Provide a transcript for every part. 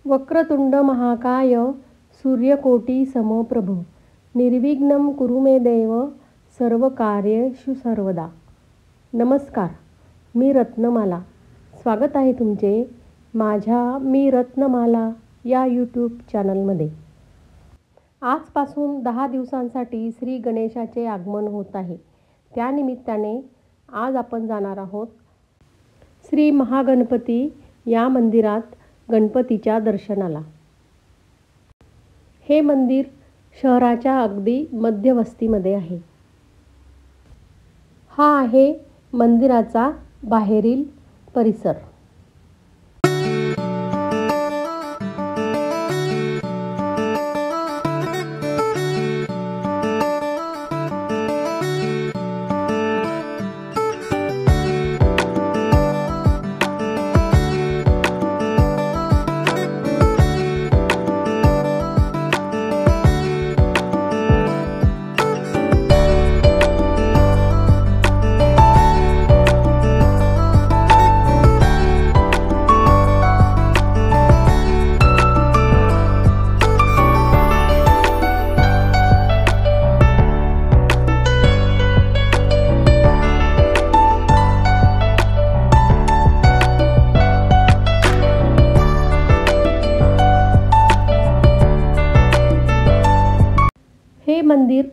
वक्रतुंड महाकाय सूर्यकोटी समप्रभ निर्विघ्नं कुरु मे देव सर्वकार्येषु सर्वदा. नमस्कार, मी रत्नमाला. स्वागत आहे तुमचे माझ्या मी रत्नमाला या यूट्यूब चॅनलमध्ये. आजपासून 10 दिवसांसाठी श्री गणेशाचे आगमन होत आहे. त्यानिमित्ताने आज आपण जाणार आहोत श्री महागणपती या मंदिरात गणपतीच्या दर्शनाला. हे मंदिर शहराच्या अगदी मध्यवस्तीमध्ये आहे. हा आहे मंदिराचा बाहेरील परिसर. हे मंदिर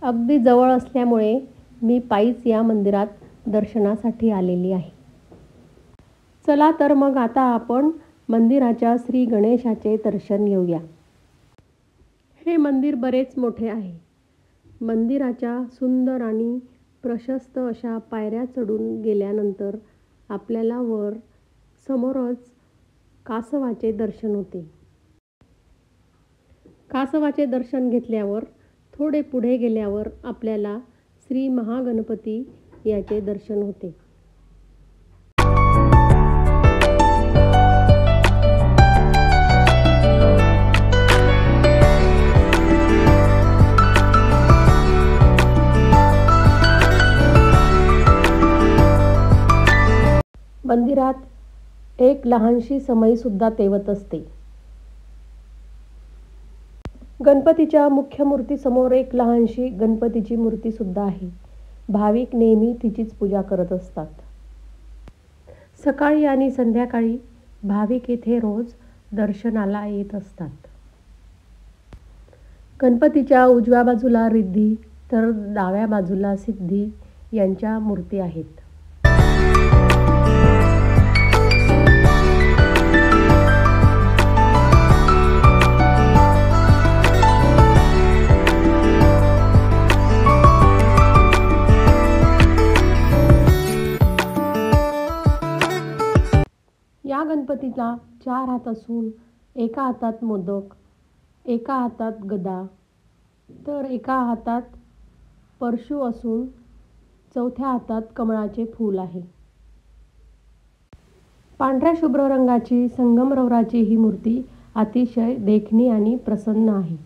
अगदी जवळ असल्यामुळे मी पायीच या मंदिरात दर्शनासाठी आलेली आहे. चला तर मग आता आपण मंदिराच्या श्री गणेशाचे दर्शन घेऊया. हे मंदिर बरेच मोठे आहे. मंदिराच्या सुंदर आणि प्रशस्त अशा पायऱ्या चढून गेल्यानंतर आपल्याला वर समोरच कासवाचे दर्शन होते. कासवाचे दर्शन घेतल्यावर थोडे पुढे गेल्यावर आपल्याला श्री महागणपती याचे दर्शन होते. मंदिरात एक लहानशी समई सुद्धा तेवत असते. गणपतीच्या मुख्य मूर्तीसमोर एक लहानशी गणपतीची मूर्ती सुद्धा आहे. भाविक नेहमी तिचीच पूजा करत असतात. सकाळी आणि संध्याकाळी भाविक येथे रोज दर्शनाला येत असतात. गणपतीच्या उजव्या बाजूला रिद्धी तर डाव्या बाजूला सिद्धी यांच्या मूर्ती आहेत. या गणपतीला 4 हात असून एका हातात मोदक, एका हातात गदा तर एका हातात परशू असून चौथ्या हातात कमळाचे फूल आहे. पांढऱ्या शुभ्र रंगाची संगमरवराची ही मूर्ती अतिशय देखणी आणि प्रसन्न आहे.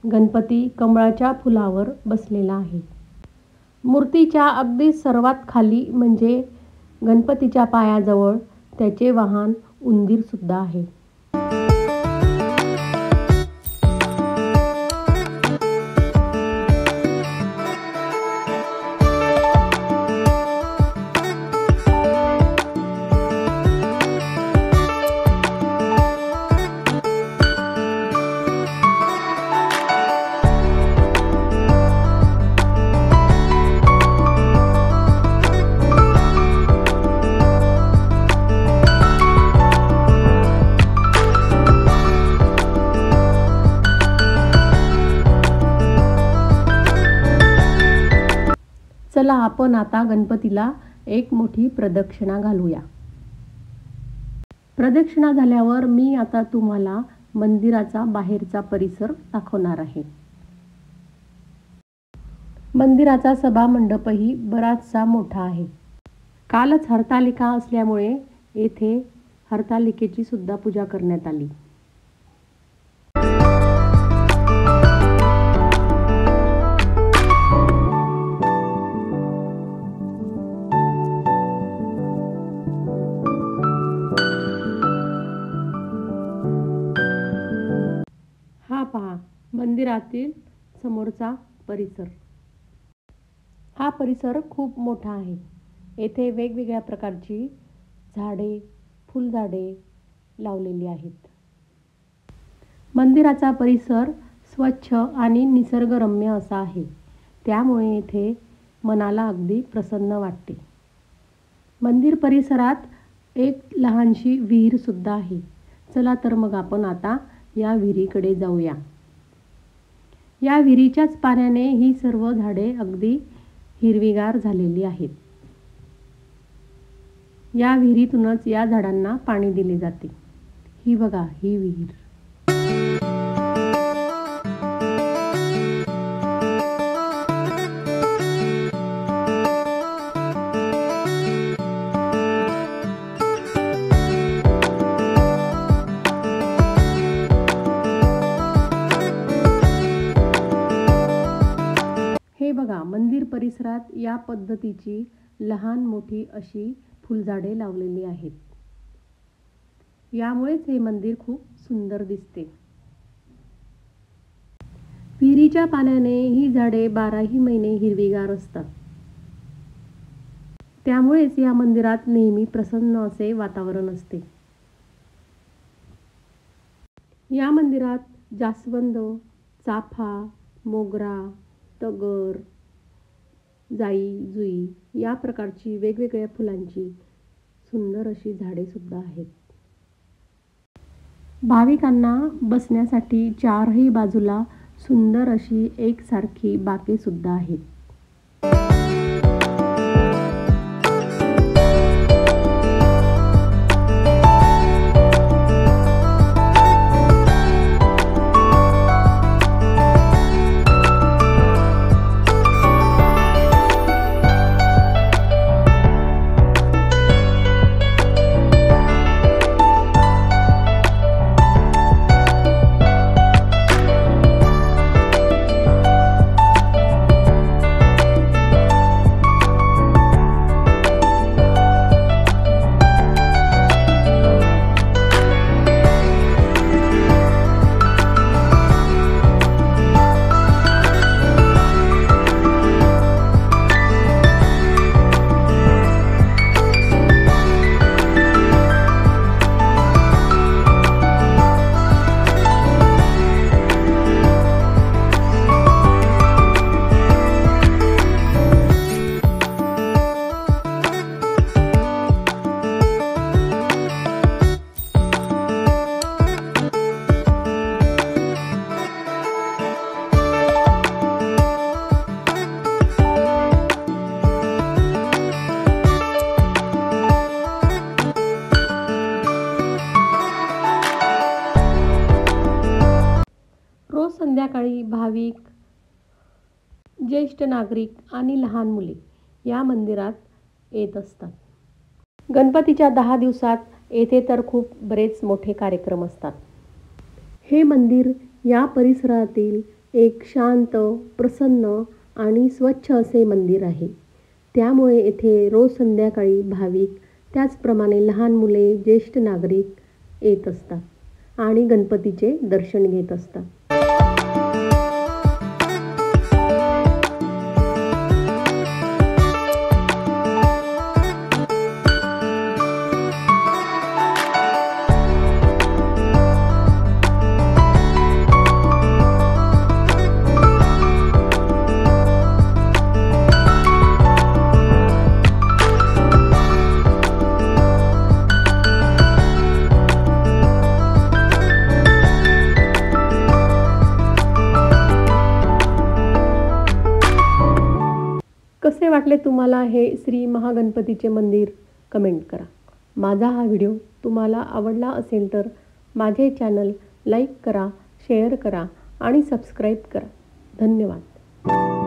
गणपती कमळाच्या फुलावर बसलेला आहे. मूर्तीच्या अगदी सर्वात खाली म्हणजे गणपतीच्या पायाजवळ त्याचे वाहन उंदीर सुद्धा आहे. चला आपण आता गणपतीला एक मोठी प्रदक्षिणा घालूया. प्रदक्षिणा झाल्यावर मी आता तुम्हाला मंदिराचा बाहेरचा परिसर दाखवणार आहे. मंदिराचा सभामंडपही बराचसा मोठा आहे. कालच हरतालिका असल्यामुळे येथे हरतालिकेची सुद्धा पूजा करण्यात आली. पहा मंदिरातील समोरचा परिसर. हा परिसर खूप मोठा आहे. येथे वेगवेगळ्या प्रकारची झाडे, फुलझाडे लावलेली आहेत. मंदिराचा परिसर स्वच्छ आणि निसर्गरम्य असा आहे. त्यामुळे येथे मनाला अगदी प्रसन्न वाटते. मंदिर परिसरात एक लहानशी विहीर सुद्धा आहे. चला तर मग आपण आता या विहिरीकडे जाऊया. या विहिरीच्याच पाण्याने ही सर्व झाडे अगदी हिरवीगार झालेली आहेत. या विहिरीतूनच या झाडांना पाणी दिले जाते. ही बघा ही विहीर. हे बघा मंदिर परिसरात या पद्धतीची लहान मोठी अशी फुलझाडे लावलेली आहेत. यामुळेच हे मंदिर खूप सुंदर दिसते. विहिरीच्या पाण्याने ही झाडे 12ही महिने हिरवीगार असतात. त्यामुळेच या मंदिरात नेहमी प्रसन्न असे वातावरण असते. या मंदिरात जास्वंद, चाफा, मोगरा, तगर, जाई जुई या प्रकारची वेगवेगळ्या फुलांची सुंदर अशी झाडे सुद्धा आहेत. भाविकांना बसण्यासाठी चारही बाजूला सुंदर अशी एकसारखी बाके सुद्धा आहेत. रोज संध्याकाळी भाविक, ज्येष्ठ नागरिक आणि लहान मुले या मंदिरात येत असतात. गणपतीच्या 10 दिवसात येथे तर खूप बरेच मोठे कार्यक्रम असतात. हे मंदिर या परिसरातील एक शांत, प्रसन्न आणि स्वच्छ असे मंदिर आहे. त्यामुळे येथे रोज संध्याकाळी भाविक, त्याचप्रमाणे लहान मुले, ज्येष्ठ नागरिक येत असतात आणि गणपतीचे दर्शन घेत असतात. कसे वाटले तुम्हाला हे श्री महागणपतीचे मंदिर? कमेंट करा. माझा हा व्हिडिओ तुम्हाला आवडला असेल तर माझे चॅनल लाईक करा, शेअर करा आणि सबस्क्राईब करा. धन्यवाद.